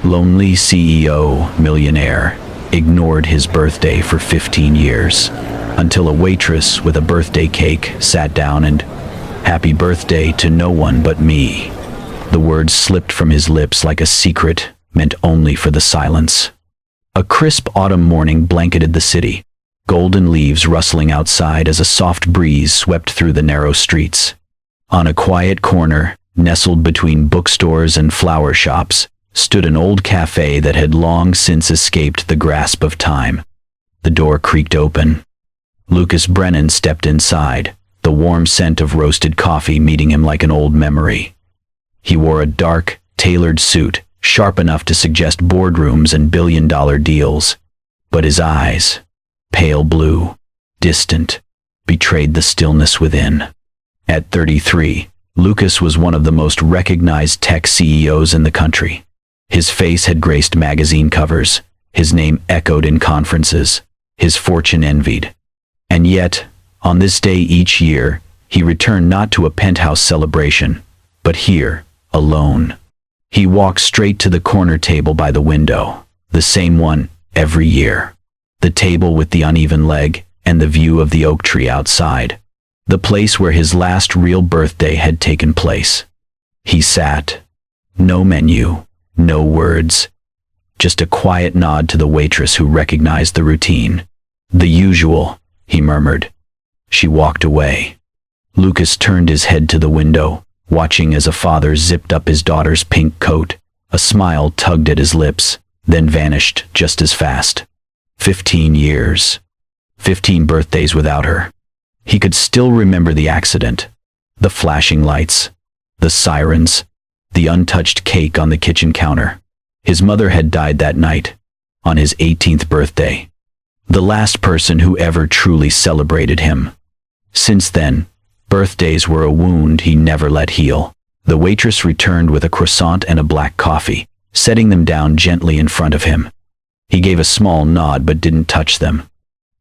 Lonely CEO, millionaire, ignored his birthday for 15 years, until a waitress with a birthday cake sat down and, "Happy birthday to no one but me." The words slipped from his lips like a secret meant only for the silence. A crisp autumn morning blanketed the city, golden leaves rustling outside as a soft breeze swept through the narrow streets. On a quiet corner, nestled between bookstores and flower shops, stood an old cafe that had long since escaped the grasp of time. The door creaked open. Lucas Brennan stepped inside, the warm scent of roasted coffee meeting him like an old memory. He wore a dark, tailored suit, sharp enough to suggest boardrooms and billion-dollar deals. But his eyes, pale blue, distant, betrayed the stillness within. At 33, Lucas was one of the most recognized tech CEOs in the country. His face had graced magazine covers, his name echoed in conferences, his fortune envied. And yet, on this day each year, he returned not to a penthouse celebration, but here, alone. He walked straight to the corner table by the window, the same one every year. The table with the uneven leg and the view of the oak tree outside. The place where his last real birthday had taken place. He sat. No menu, no words. Just a quiet nod to the waitress who recognized the routine. "The usual," he murmured. She walked away. Lucas turned his head to the window, watching as a father zipped up his daughter's pink coat. A smile tugged at his lips, then vanished just as fast. 15 years. 15 birthdays without her. He could still remember the accident, the flashing lights, the sirens, the untouched cake on the kitchen counter. His mother had died that night, on his 18th birthday. The last person who ever truly celebrated him. Since then, birthdays were a wound he never let heal. The waitress returned with a croissant and a black coffee, setting them down gently in front of him. He gave a small nod but didn't touch them.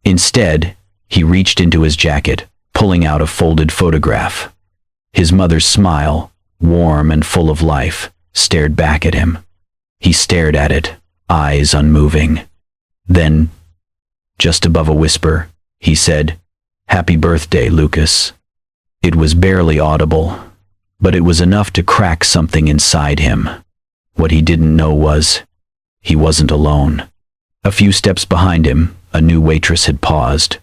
Instead, he reached into his jacket, pulling out a folded photograph. His mother's smile, warm and full of life, stared back at him. He stared at it, eyes unmoving. Then, just above a whisper, he said, "Happy birthday, Lucas." It was barely audible, but it was enough to crack something inside him. What he didn't know was, he wasn't alone. A few steps behind him, a new waitress had paused.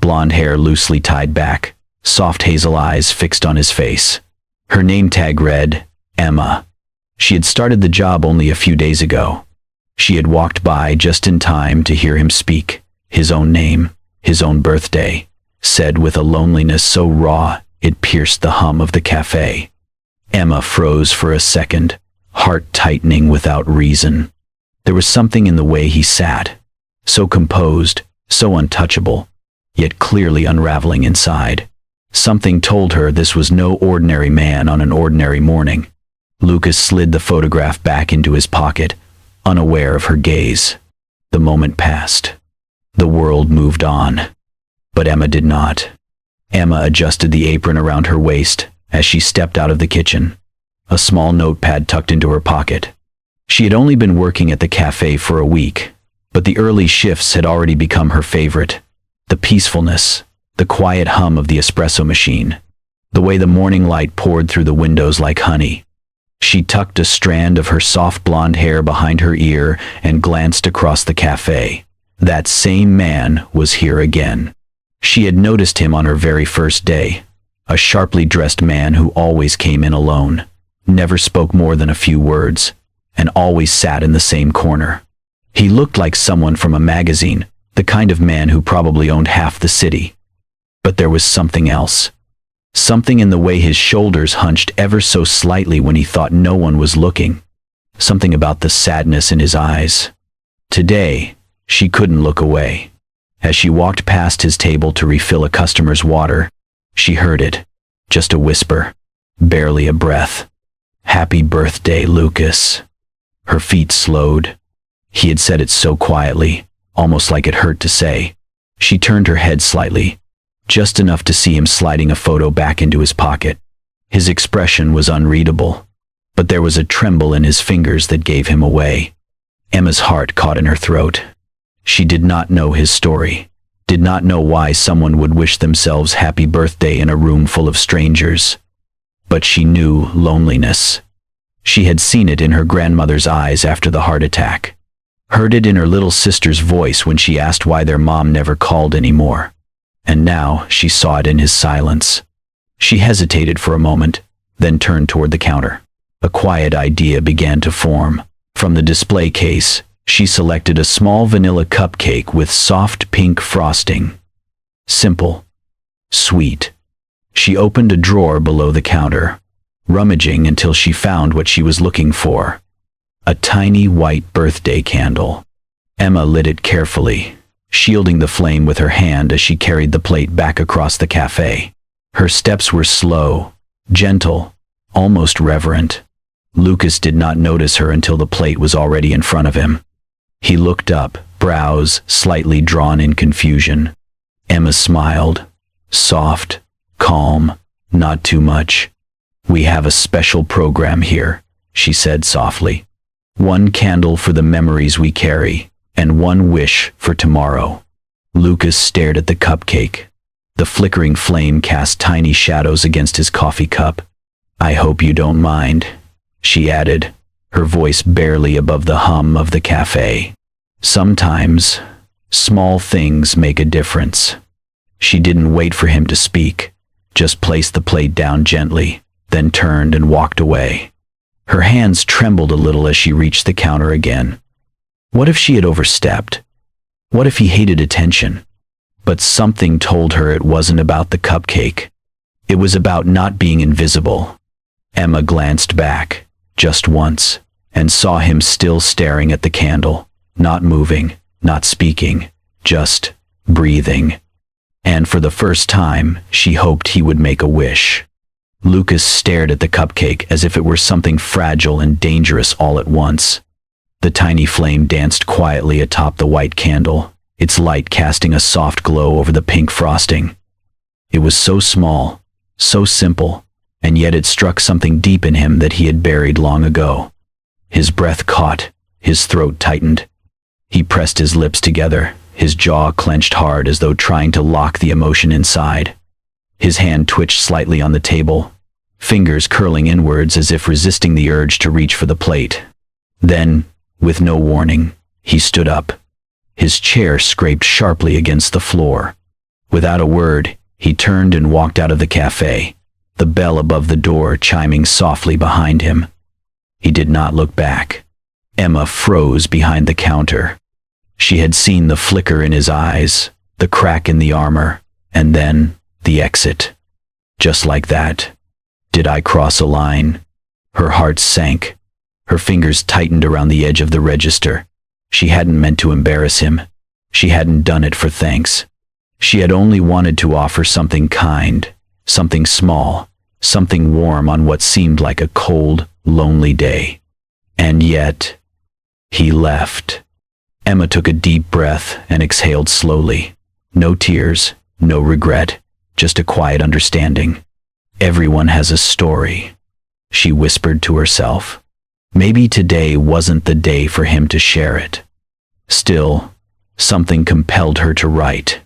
Blonde hair loosely tied back, soft hazel eyes fixed on his face. Her name tag read, Emma. She had started the job only a few days ago. She had walked by just in time to hear him speak, his own name, his own birthday, said with a loneliness so raw it pierced the hum of the cafe. Emma froze for a second, heart tightening without reason. There was something in the way he sat, so composed, so untouchable, yet clearly unraveling inside. Something told her this was no ordinary man on an ordinary morning. Lucas slid the photograph back into his pocket, unaware of her gaze. The moment passed. The world moved on. But Emma did not. Emma adjusted the apron around her waist as she stepped out of the kitchen, a small notepad tucked into her pocket. She had only been working at the cafe for a week, but the early shifts had already become her favorite. The peacefulness, the quiet hum of the espresso machine, the way the morning light poured through the windows like honey. She tucked a strand of her soft blonde hair behind her ear and glanced across the cafe. That same man was here again. She had noticed him on her very first day, a sharply dressed man who always came in alone, never spoke more than a few words, and always sat in the same corner. He looked like someone from a magazine, the kind of man who probably owned half the city. But there was something else. Something in the way his shoulders hunched ever so slightly when he thought no one was looking. Something about the sadness in his eyes. Today, she couldn't look away. As she walked past his table to refill a customer's water, she heard it, just a whisper, barely a breath. "Happy birthday, Lucas." Her feet slowed. He had said it so quietly, almost like it hurt to say. She turned her head slightly, just enough to see him sliding a photo back into his pocket. His expression was unreadable. but there was a tremble in his fingers that gave him away. Emma's heart caught in her throat. She did not know his story, did not know why someone would wish themselves happy birthday in a room full of strangers. But she knew loneliness. She had seen it in her grandmother's eyes after the heart attack, heard it in her little sister's voice when she asked why their mom never called anymore. And now she saw it in his silence. She hesitated for a moment, then turned toward the counter. A quiet idea began to form. From the display case, she selected a small vanilla cupcake with soft pink frosting. Simple. Sweet. She opened a drawer below the counter, rummaging until she found what she was looking for. A tiny white birthday candle. Emma lit it carefully, shielding the flame with her hand as she carried the plate back across the cafe. Her steps were slow, gentle, almost reverent. Lucas did not notice her until the plate was already in front of him. He looked up, brows slightly drawn in confusion. Emma smiled. Soft, calm, not too much. "We have a special program here," she said softly. "One candle for the memories we carry, and one wish for tomorrow." Lucas stared at the cupcake. The flickering flame cast tiny shadows against his coffee cup. "I hope you don't mind," she added, her voice barely above the hum of the cafe. "Sometimes, small things make a difference." She didn't wait for him to speak, just placed the plate down gently, then turned and walked away. Her hands trembled a little as she reached the counter again. What if she had overstepped? What if he hated attention? But something told her it wasn't about the cupcake. It was about not being invisible. Emma glanced back, just once, and saw him still staring at the candle, not moving, not speaking, just breathing. And for the first time, she hoped he would make a wish. Lucas stared at the cupcake as if it were something fragile and dangerous all at once. The tiny flame danced quietly atop the white candle, its light casting a soft glow over the pink frosting. It was so small, so simple, and yet it struck something deep in him that he had buried long ago. His breath caught, his throat tightened. He pressed his lips together, his jaw clenched hard as though trying to lock the emotion inside. His hand twitched slightly on the table, fingers curling inwards as if resisting the urge to reach for the plate. Then, with no warning, he stood up. His chair scraped sharply against the floor. Without a word, he turned and walked out of the cafe, the bell above the door chiming softly behind him. He did not look back. Emma froze behind the counter. She had seen the flicker in his eyes, the crack in the armor, and then the exit. Just like that. Did I cross a line? Her heart sank. Her fingers tightened around the edge of the register. She hadn't meant to embarrass him. She hadn't done it for thanks. She had only wanted to offer something kind, something small, something warm on what seemed like a cold, lonely day. And yet, he left. Emma took a deep breath and exhaled slowly. No tears, no regret, just a quiet understanding. Everyone has a story, she whispered to herself. Maybe today wasn't the day for him to share it. Still, something compelled her to write.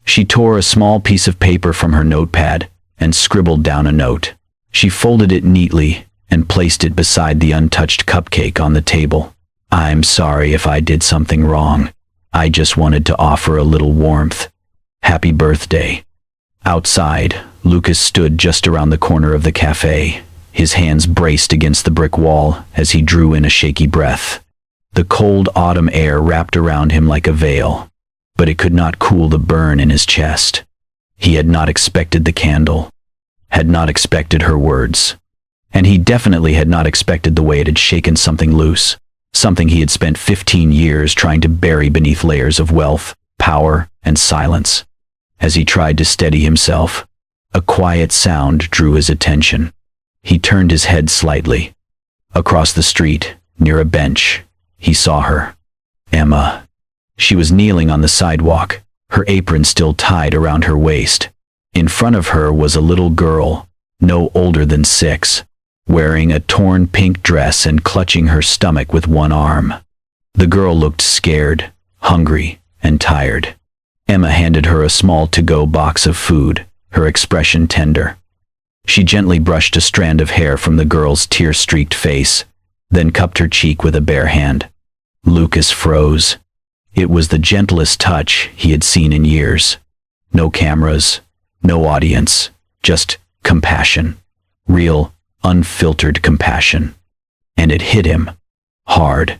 She tore a small piece of paper from her notepad and scribbled down a note. She folded it neatly and placed it beside the untouched cupcake on the table. "I'm sorry if I did something wrong. I just wanted to offer a little warmth. Happy birthday." Outside, Lucas stood just around the corner of the cafe, his hands braced against the brick wall as he drew in a shaky breath. The cold autumn air wrapped around him like a veil, but it could not cool the burn in his chest. He had not expected the candle, had not expected her words, and he definitely had not expected the way it had shaken something loose, something he had spent 15 years trying to bury beneath layers of wealth, power, and silence. As he tried to steady himself, a quiet sound drew his attention. He turned his head slightly. Across the street, near a bench, he saw her. Emma. She was kneeling on the sidewalk, her apron still tied around her waist. In front of her was a little girl, no older than 6, wearing a torn pink dress and clutching her stomach with one arm. The girl looked scared, hungry, and tired. Emma handed her a small to-go box of food, her expression tender. She gently brushed a strand of hair from the girl's tear-streaked face, then cupped her cheek with a bare hand. Lucas froze. It was the gentlest touch he had seen in years. No cameras, no audience, just compassion. Real, unfiltered compassion. And it hit him. Hard.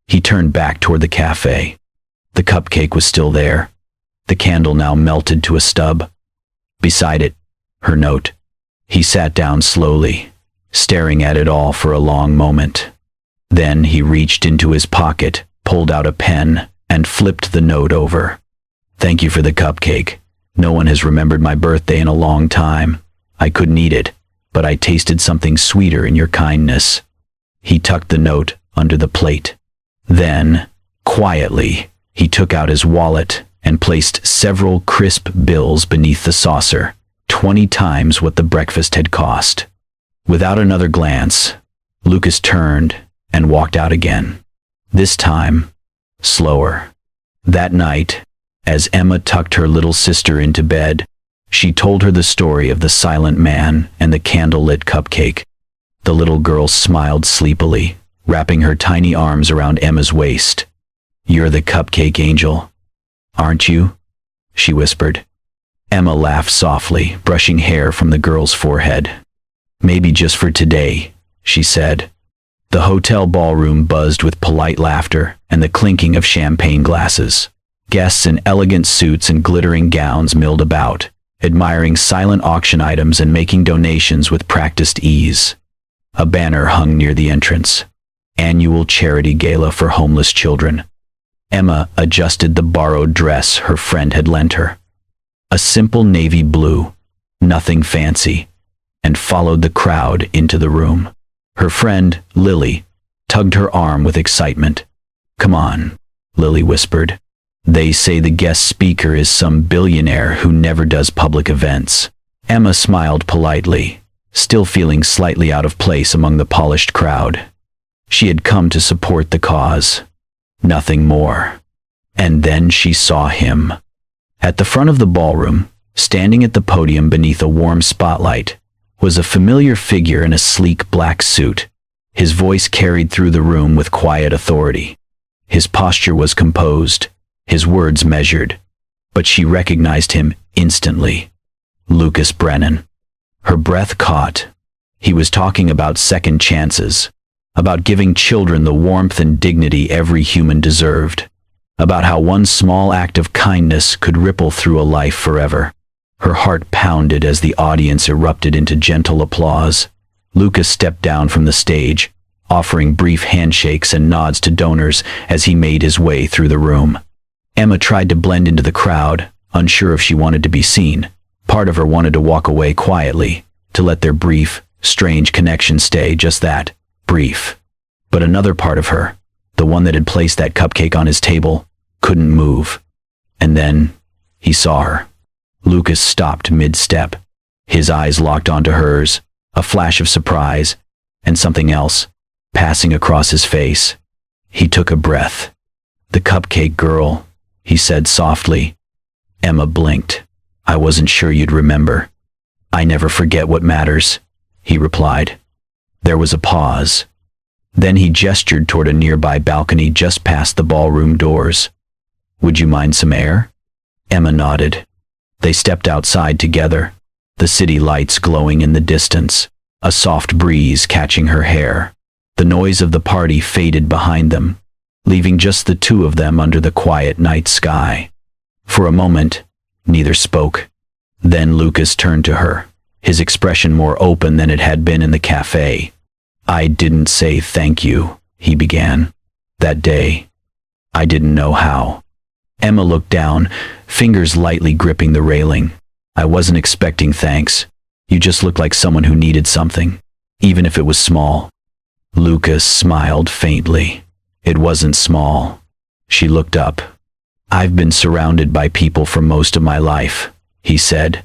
He turned back toward the cafe. The cupcake was still there. The candle now melted to a stub. Beside it, her note. He sat down slowly, staring at it all for a long moment. Then he reached into his pocket, pulled out a pen, and flipped the note over. "Thank you for the cupcake. No one has remembered my birthday in a long time. I couldn't eat it, but I tasted something sweeter in your kindness." He tucked the note under the plate. Then, quietly, he took out his wallet and placed several crisp bills beneath the saucer, 20 times what the breakfast had cost. Without another glance, Lucas turned and walked out again. This time, slower. That night, as Emma tucked her little sister into bed, she told her the story of the silent man and the candle-lit cupcake. The little girl smiled sleepily, wrapping her tiny arms around Emma's waist. "You're the cupcake angel, aren't you?" she whispered. Emma laughed softly, brushing hair from the girl's forehead. "Maybe just for today," she said. The hotel ballroom buzzed with polite laughter and the clinking of champagne glasses. Guests in elegant suits and glittering gowns milled about, admiring silent auction items and making donations with practiced ease. A banner hung near the entrance. Annual charity gala for homeless children. Emma adjusted the borrowed dress her friend had lent her. A simple navy blue, nothing fancy, and followed the crowd into the room. Her friend, Lily, tugged her arm with excitement. "Come on," Lily whispered. "They say the guest speaker is some billionaire who never does public events." Emma smiled politely, still feeling slightly out of place among the polished crowd. She had come to support the cause. Nothing more. And then she saw him. At the front of the ballroom, standing at the podium beneath a warm spotlight, was a familiar figure in a sleek black suit. His voice carried through the room with quiet authority. His posture was composed, his words measured, but she recognized him instantly. Lucas Brennan. Her breath caught. He was talking about second chances, about giving children the warmth and dignity every human deserved, about how one small act of kindness could ripple through a life forever. Her heart pounded as the audience erupted into gentle applause. Lucas stepped down from the stage, offering brief handshakes and nods to donors as he made his way through the room. Emma tried to blend into the crowd, unsure if she wanted to be seen. Part of her wanted to walk away quietly, to let their brief, strange connection stay just that, brief. But another part of her, the one that had placed that cupcake on his table, couldn't move. And then, he saw her. Lucas stopped mid-step. His eyes locked onto hers, a flash of surprise, and something else, passing across his face. He took a breath. "The cupcake girl," he said softly. Emma blinked. "I wasn't sure you'd remember." "I never forget what matters," he replied. There was a pause. Then he gestured toward a nearby balcony just past the ballroom doors. "Would you mind some air?" Emma nodded. They stepped outside together, the city lights glowing in the distance, a soft breeze catching her hair. The noise of the party faded behind them, leaving just the two of them under the quiet night sky. For a moment, neither spoke. Then Lucas turned to her, his expression more open than it had been in the cafe. "I didn't say thank you," he began. "That day, I didn't know how." Emma looked down, fingers lightly gripping the railing. "I wasn't expecting thanks. You just looked like someone who needed something, even if it was small." Lucas smiled faintly. "It wasn't small." She looked up. "I've been surrounded by people for most of my life," he said.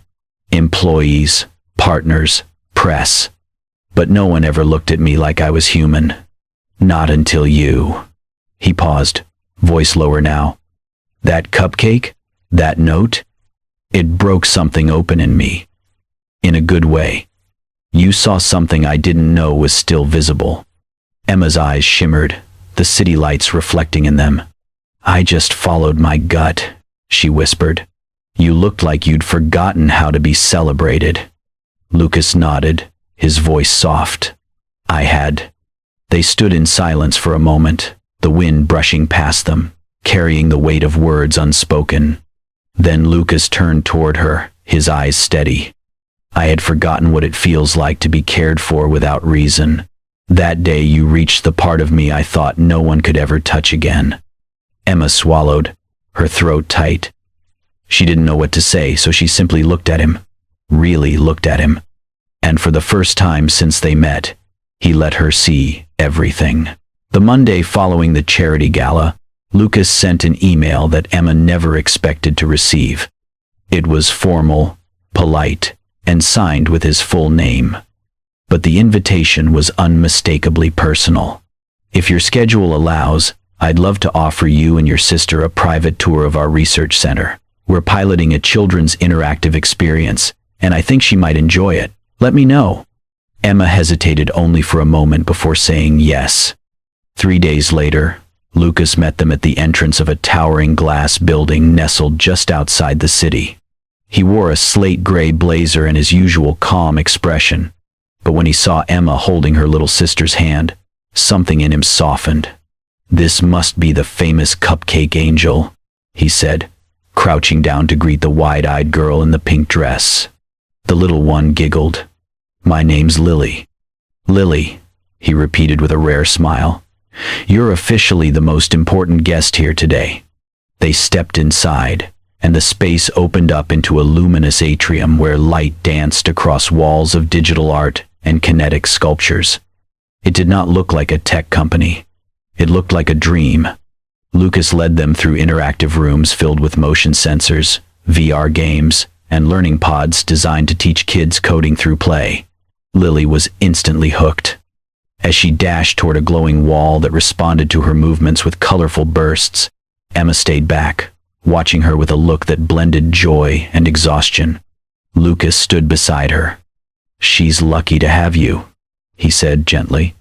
"Employees, partners, press. But no one ever looked at me like I was human. Not until you." He paused, voice lower now. "That cupcake? That note? It broke something open in me. In a good way. You saw something I didn't know was still visible." Emma's eyes shimmered, the city lights reflecting in them. "I just followed my gut," she whispered. "You looked like you'd forgotten how to be celebrated." Lucas nodded, his voice soft. "I had." They stood in silence for a moment, the wind brushing past them, carrying the weight of words unspoken. Then Lucas turned toward her, his eyes steady. "I had forgotten what it feels like to be cared for without reason. That day you reached the part of me I thought no one could ever touch again." Emma swallowed, her throat tight. She didn't know what to say, so she simply looked at him, really looked at him. And for the first time since they met, he let her see everything. The Monday following the charity gala, Lucas sent an email that Emma never expected to receive. It was formal, polite, and signed with his full name. But the invitation was unmistakably personal. "If your schedule allows, I'd love to offer you and your sister a private tour of our research center. We're piloting a children's interactive experience, and I think she might enjoy it. Let me know." Emma hesitated only for a moment before saying yes. 3 days later, Lucas met them at the entrance of a towering glass building nestled just outside the city. He wore a slate-gray blazer and his usual calm expression, but when he saw Emma holding her little sister's hand, something in him softened. "This must be the famous cupcake angel," he said, crouching down to greet the wide-eyed girl in the pink dress. The little one giggled. "My name's Lily." "Lily," he repeated with a rare smile. "You're officially the most important guest here today." They stepped inside, and the space opened up into a luminous atrium where light danced across walls of digital art and kinetic sculptures. It did not look like a tech company. It looked like a dream. Lucas led them through interactive rooms filled with motion sensors, VR games, and learning pods designed to teach kids coding through play. Lily was instantly hooked. As she dashed toward a glowing wall that responded to her movements with colorful bursts, Emma stayed back, watching her with a look that blended joy and exhaustion. Lucas stood beside her. "She's lucky to have you," he said gently.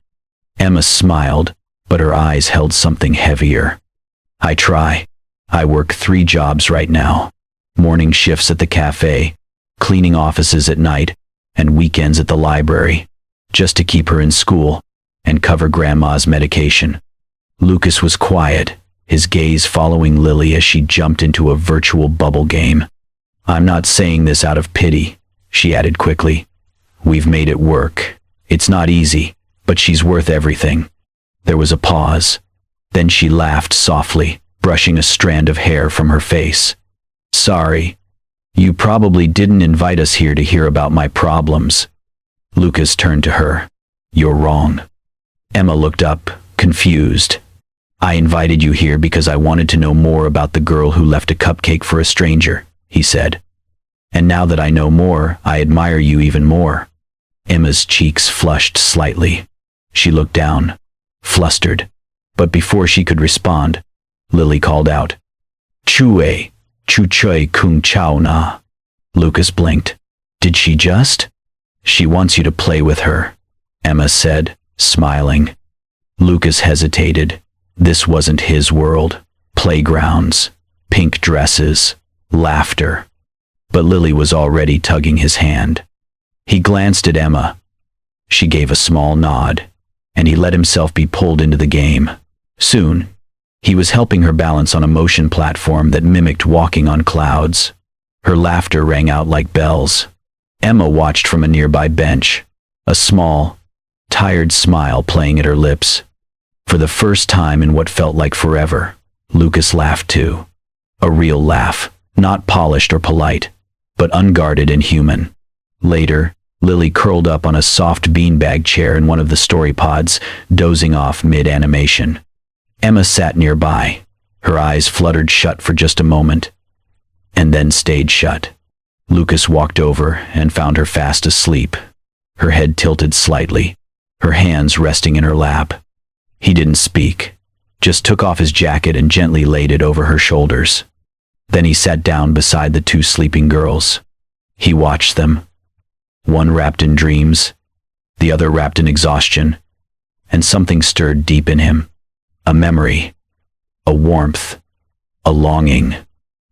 Emma smiled, but her eyes held something heavier. "I try. I work 3 jobs right now. Morning shifts at the cafe, cleaning offices at night, and weekends at the library, just to keep her in school and cover Grandma's medication." Lucas was quiet, his gaze following Lily as she jumped into a virtual bubble game. "I'm not saying this out of pity," she added quickly. "We've made it work. It's not easy, but she's worth everything." There was a pause. Then she laughed softly, brushing a strand of hair from her face. "Sorry. You probably didn't invite us here to hear about my problems." Lucas turned to her. "You're wrong." Emma looked up, confused. "I invited you here because I wanted to know more about the girl who left a cupcake for a stranger," he said. "And now that I know more, I admire you even more." Emma's cheeks flushed slightly. She looked down, flustered, but before she could respond, Lily called out, "Chue, chu chui kung chao na." Lucas blinked. "Did she just?" "She wants you to play with her," Emma said, smiling. Lucas hesitated. This wasn't his world. Playgrounds, pink dresses, laughter. But Lily was already tugging his hand. He glanced at Emma. She gave a small nod, and he let himself be pulled into the game. Soon, he was helping her balance on a motion platform that mimicked walking on clouds. Her laughter rang out like bells. Emma watched from a nearby bench, a small, tired smile playing at her lips. For the first time in what felt like forever, Lucas laughed too. A real laugh, not polished or polite, but unguarded and human. Later, Lily curled up on a soft beanbag chair in one of the story pods, dozing off mid-animation. Emma sat nearby. Her eyes fluttered shut for just a moment, and then stayed shut. Lucas walked over and found her fast asleep. her head tilted slightly, her hands resting in her lap. He didn't speak, just took off his jacket and gently laid it over her shoulders. Then he sat down beside the two sleeping girls. He watched them, one wrapped in dreams, the other wrapped in exhaustion, and something stirred deep in him. A memory, a warmth, a longing.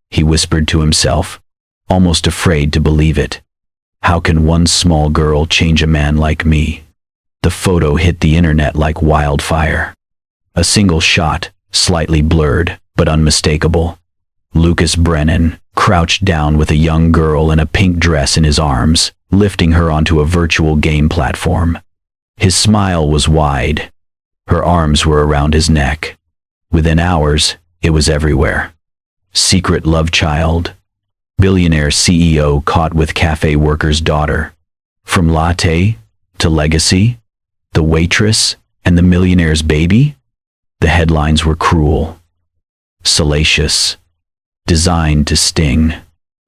He whispered to himself, almost afraid to believe it. How can one small girl change a man like me? The photo hit the internet like wildfire. A single shot, slightly blurred, but unmistakable. Lucas Brennan, crouched down with a young girl in a pink dress in his arms, lifting her onto a virtual game platform. His smile was wide. Her arms were around his neck. Within hours, it was everywhere. Secret love child. Billionaire CEO caught with cafe worker's daughter. From latte to legacy, the waitress and the millionaire's baby? The headlines were cruel, salacious, designed to sting.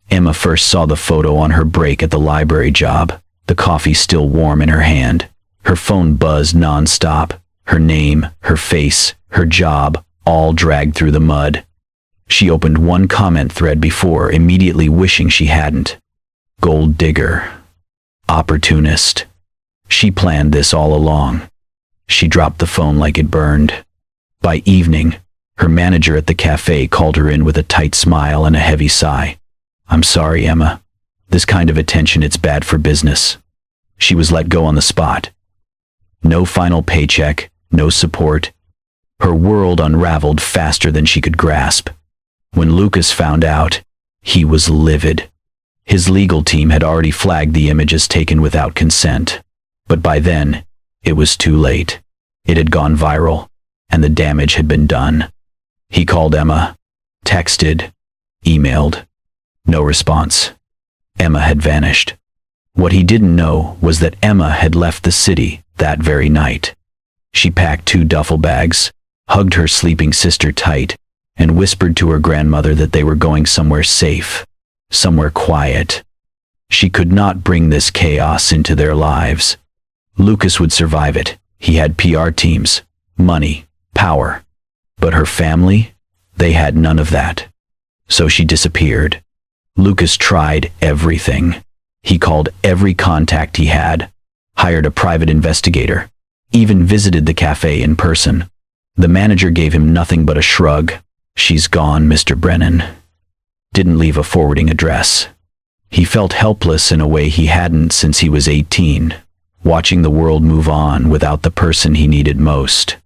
Emma first saw the photo on her break at the library job, the coffee still warm in her hand. Her phone buzzed non-stop, her name, her face, her job, all dragged through the mud. She opened one comment thread before immediately wishing she hadn't. Gold digger. Opportunist. She planned this all along. She dropped the phone like it burned. By evening, her manager at the cafe called her in with a tight smile and a heavy sigh. "I'm sorry, Emma. This kind of attention, it's bad for business." She was let go on the spot. No final paycheck, no support. Her world unraveled faster than she could grasp. When Lucas found out, he was livid. His legal team had already flagged the images taken without consent. But by then, it was too late. It had gone viral, and the damage had been done. He called Emma, texted, emailed. No response. Emma had vanished. What he didn't know was that Emma had left the city that very night. She packed 2 duffel bags, hugged her sleeping sister tight, and whispered to her grandmother that they were going somewhere safe, somewhere quiet. She could not bring this chaos into their lives. Lucas would survive it. He had PR teams, money, power. But her family, they had none of that. So she disappeared. Lucas tried everything. He called every contact he had, hired a private investigator, even visited the cafe in person. The manager gave him nothing but a shrug. "She's gone, Mr. Brennan." Didn't leave a forwarding address. He felt helpless in a way he hadn't since he was 18, watching the world move on without the person he needed most.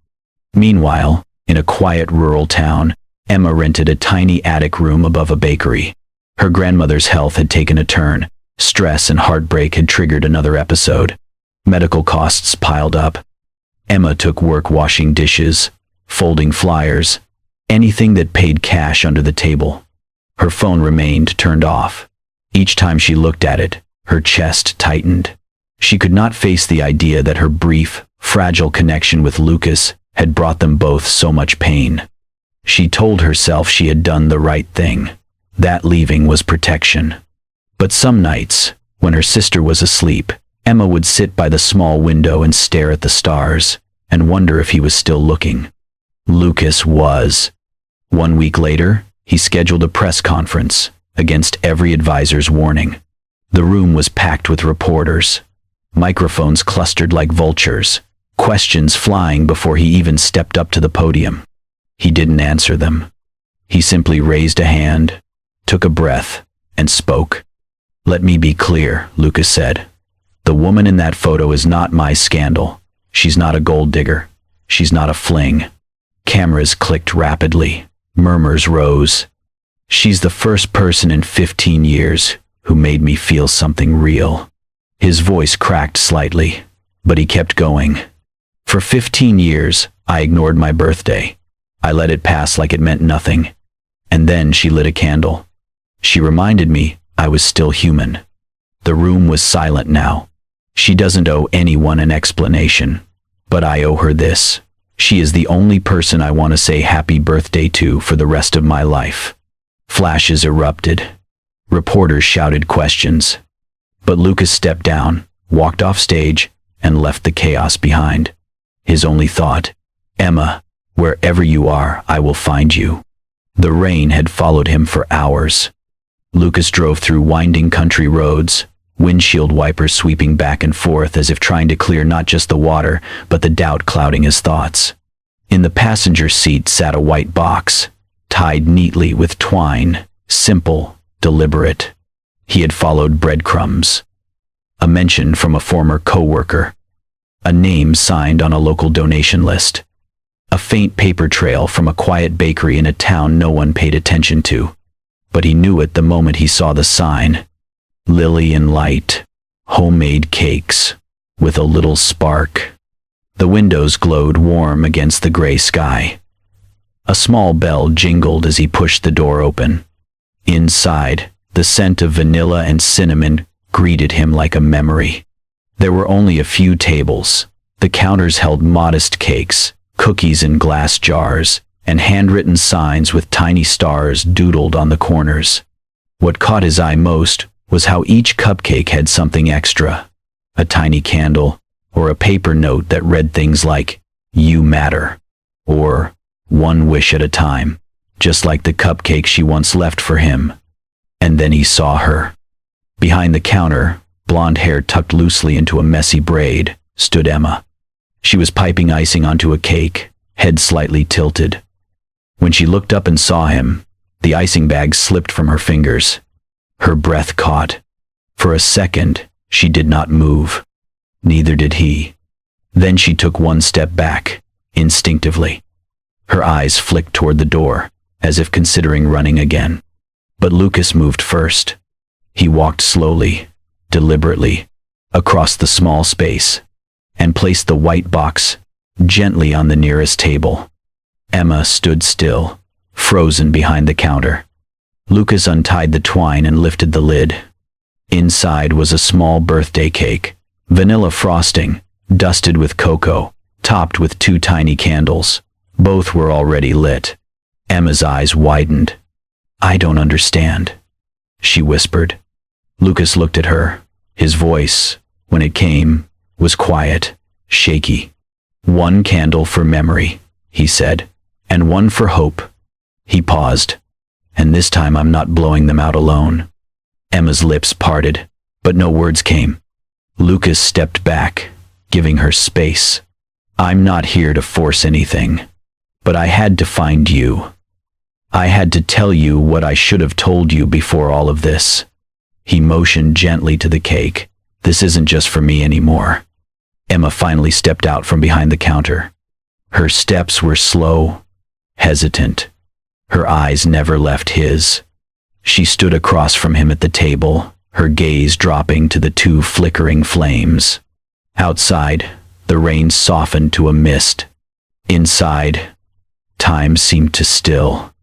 Meanwhile, in a quiet rural town, Emma rented a tiny attic room above a bakery. Her grandmother's health had taken a turn. Stress and heartbreak had triggered another episode. Medical costs piled up. Emma took work washing dishes, folding flyers, anything that paid cash under the table. Her phone remained turned off. Each time she looked at it, her chest tightened. She could not face the idea that her brief, fragile connection with Lucas had brought them both so much pain. She told herself she had done the right thing. That leaving was protection. But some nights, when her sister was asleep, Emma would sit by the small window and stare at the stars, and wonder if he was still looking. Lucas was. 1 week later, he scheduled a press conference, against every advisor's warning. The room was packed with reporters. Microphones clustered like vultures, questions flying before he even stepped up to the podium. He didn't answer them. He simply raised a hand, took a breath, and spoke. "Let me be clear," Lucas said. "The woman in that photo is not my scandal. She's not a gold digger. She's not a fling." Cameras clicked rapidly. Murmurs rose. "She's the first person in 15 years who made me feel something real." His voice cracked slightly, but he kept going. "For 15 years, I ignored my birthday. I let it pass like it meant nothing. And then she lit a candle. She reminded me I was still human." The room was silent now. "She doesn't owe anyone an explanation, but I owe her this. She is the only person I want to say happy birthday to for the rest of my life." Flashes erupted. Reporters shouted questions. But Lucas stepped down, walked off stage, and left the chaos behind. His only thought, "Emma, wherever you are, I will find you." The rain had followed him for hours. Lucas drove through winding country roads, windshield wipers sweeping back and forth as if trying to clear not just the water, but the doubt clouding his thoughts. In the passenger seat sat a white box, tied neatly with twine, simple, deliberate. He had followed breadcrumbs. A mention from a former co-worker. A name signed on a local donation list. A faint paper trail from a quiet bakery in a town no one paid attention to. But he knew it the moment he saw the sign. Lily and Light. Homemade cakes. With a little spark. The windows glowed warm against the gray sky. A small bell jingled as he pushed the door open. Inside, the scent of vanilla and cinnamon greeted him like a memory. There were only a few tables. The counters held modest cakes, cookies in glass jars, and handwritten signs with tiny stars doodled on the corners. What caught his eye most was how each cupcake had something extra. A tiny candle, or a paper note that read things like, "You matter," or "One wish at a time," just like the cupcake she once left for him. And then he saw her. Behind the counter, blonde hair tucked loosely into a messy braid, stood Emma. She was piping icing onto a cake, head slightly tilted. When she looked up and saw him, the icing bag slipped from her fingers. Her breath caught. For a second, she did not move. Neither did he. Then she took one step back, instinctively. Her eyes flicked toward the door, as if considering running again. But Lucas moved first. He walked slowly, deliberately, across the small space, and placed the white box gently on the nearest table. Emma stood still, frozen behind the counter. Lucas untied the twine and lifted the lid. Inside was a small birthday cake, vanilla frosting, dusted with cocoa, topped with two tiny candles. Both were already lit. Emma's eyes widened. "I don't understand," she whispered. Lucas looked at her. His voice, when it came, was quiet, shaky. "One candle for memory," he said, "and one for hope." He paused. "And this time I'm not blowing them out alone." Emma's lips parted, but no words came. Lucas stepped back, giving her space. "I'm not here to force anything, but I had to find you. I had to tell you what I should have told you before all of this." He motioned gently to the cake. "This isn't just for me anymore." Emma finally stepped out from behind the counter. Her steps were slow, hesitant. Her eyes never left his. She stood across from him at the table, her gaze dropping to the two flickering flames. Outside, the rain softened to a mist. Inside, time seemed to still.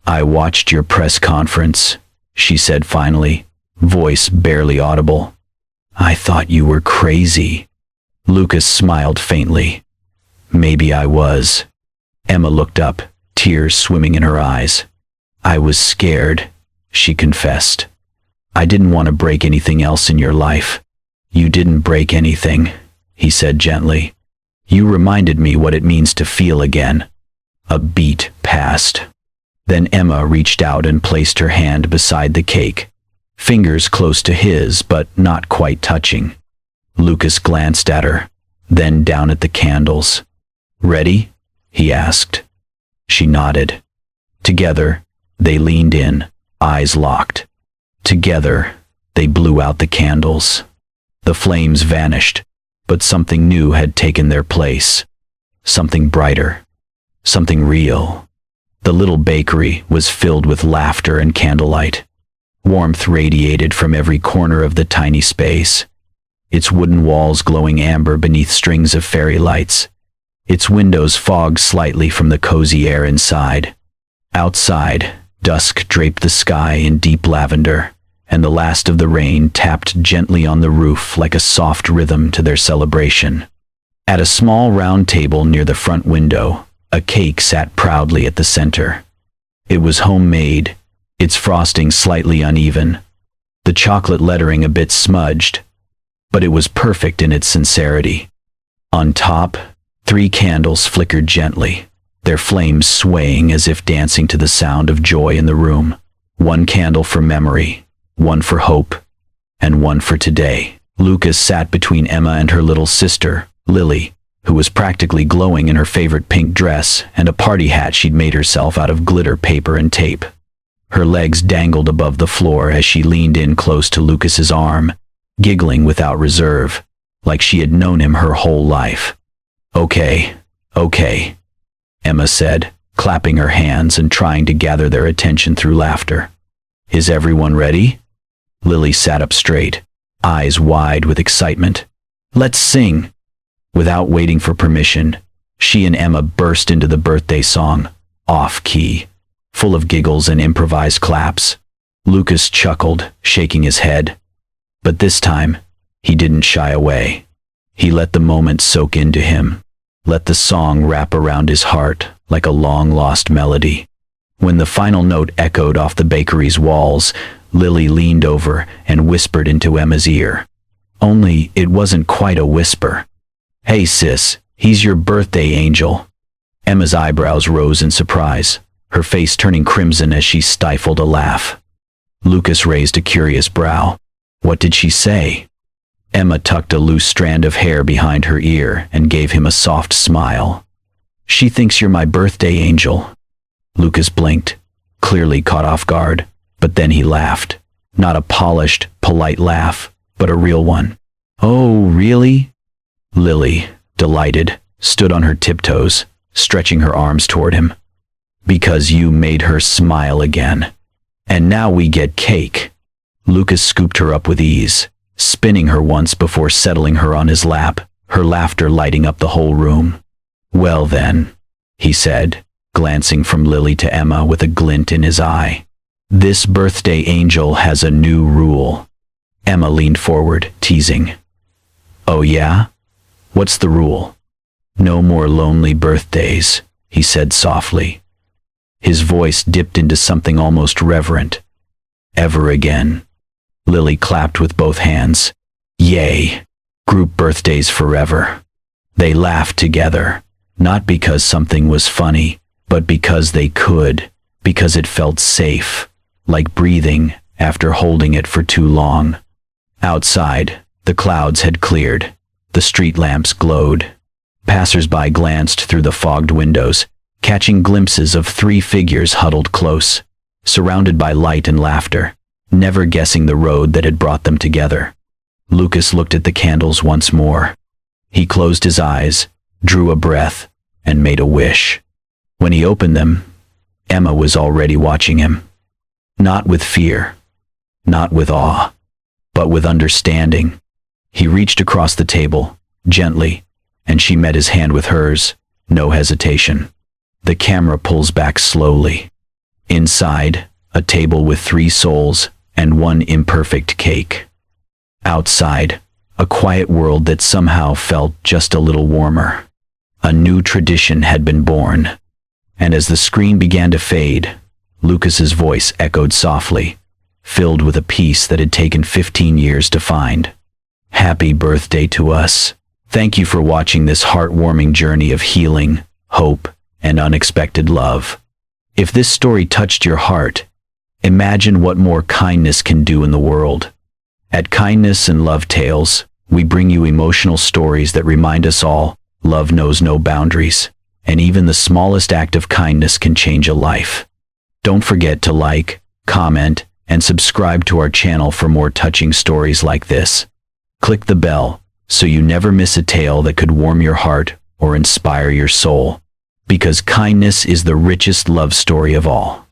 "I watched your press conference," she said finally, voice barely audible. "I thought you were crazy." Lucas smiled faintly. "Maybe I was." Emma looked up, tears swimming in her eyes. "I was scared," she confessed. "I didn't want to break anything else in your life." "You didn't break anything," he said gently. "You reminded me what it means to feel again." A beat passed. Then Emma reached out and placed her hand beside the cake, fingers close to his but not quite touching. Lucas glanced at her, then down at the candles. "Ready?" he asked. She nodded. Together, they leaned in, eyes locked. Together, they blew out the candles. The flames vanished, but something new had taken their place. Something brighter. Something real. The little bakery was filled with laughter and candlelight. Warmth radiated from every corner of the tiny space, its wooden walls glowing amber beneath strings of fairy lights, its windows fogged slightly from the cozy air inside. Outside, dusk draped the sky in deep lavender, and the last of the rain tapped gently on the roof like a soft rhythm to their celebration. At a small round table near the front window, a cake sat proudly at the center. It was homemade, its frosting slightly uneven, the chocolate lettering a bit smudged. but it was perfect in its sincerity. On top, 3 candles flickered gently, their flames swaying as if dancing to the sound of joy in the room. 1 candle for memory, 1 for hope, and 1 for today. Lucas sat between Emma and her little sister, Lily, who was practically glowing in her favorite pink dress and a party hat she'd made herself out of glitter paper and tape. Her legs dangled above the floor as she leaned in close to Lucas's arm, giggling without reserve, like she had known him her whole life. Okay, Emma said, clapping her hands and trying to gather their attention through laughter. Is everyone ready? Lily sat up straight, eyes wide with excitement. Let's sing! Without waiting for permission, she and Emma burst into the birthday song, off-key, full of giggles and improvised claps. Lucas chuckled, shaking his head. But this time, he didn't shy away. He let the moment soak into him, let the song wrap around his heart like a long-lost melody. When the final note echoed off the bakery's walls, Lily leaned over and whispered into Emma's ear. Only it wasn't quite a whisper. Hey sis, he's your birthday angel. Emma's eyebrows rose in surprise, her face turning crimson as she stifled a laugh. Lucas raised a curious brow. What did she say? Emma tucked a loose strand of hair behind her ear and gave him a soft smile. She thinks you're my birthday angel. Lucas blinked, clearly caught off guard, but then he laughed. Not a polished, polite laugh, but a real one. Oh, really? Lily, delighted, stood on her tiptoes, stretching her arms toward him. Because you made her smile again. And now we get cake. Lucas scooped her up with ease, spinning her once before settling her on his lap, her laughter lighting up the whole room. Well then, he said, glancing from Lily to Emma with a glint in his eye. This birthday angel has a new rule. Emma leaned forward, teasing. Oh yeah? What's the rule? No more lonely birthdays, he said softly. His voice dipped into something almost reverent. Ever again. Lily clapped with both hands. Yay! Group birthdays forever. They laughed together, not because something was funny, but because they could, because it felt safe, like breathing after holding it for too long. Outside, the clouds had cleared. The street lamps glowed. Passers-by glanced through the fogged windows, catching glimpses of 3 figures huddled close, surrounded by light and laughter, never guessing the road that had brought them together. Lucas looked at the candles once more. He closed his eyes, drew a breath, and made a wish. When he opened them, Emma was already watching him. Not with fear, not with awe, but with understanding. He reached across the table, gently, and she met his hand with hers, no hesitation. The camera pulls back slowly. Inside, a table with 3 souls and 1 imperfect cake. Outside, a quiet world that somehow felt just a little warmer. A new tradition had been born. And as the screen began to fade, Lucas's voice echoed softly, filled with a peace that had taken 15 years to find. Happy birthday to us. Thank you for watching this heartwarming journey of healing, hope, and unexpected love. If this story touched your heart, imagine what more kindness can do in the world. At Kindness and Love Tales, we bring you emotional stories that remind us all, love knows no boundaries, and even the smallest act of kindness can change a life. Don't forget to like, comment, and subscribe to our channel for more touching stories like this. Click the bell so you never miss a tale that could warm your heart or inspire your soul. Because kindness is the richest love story of all.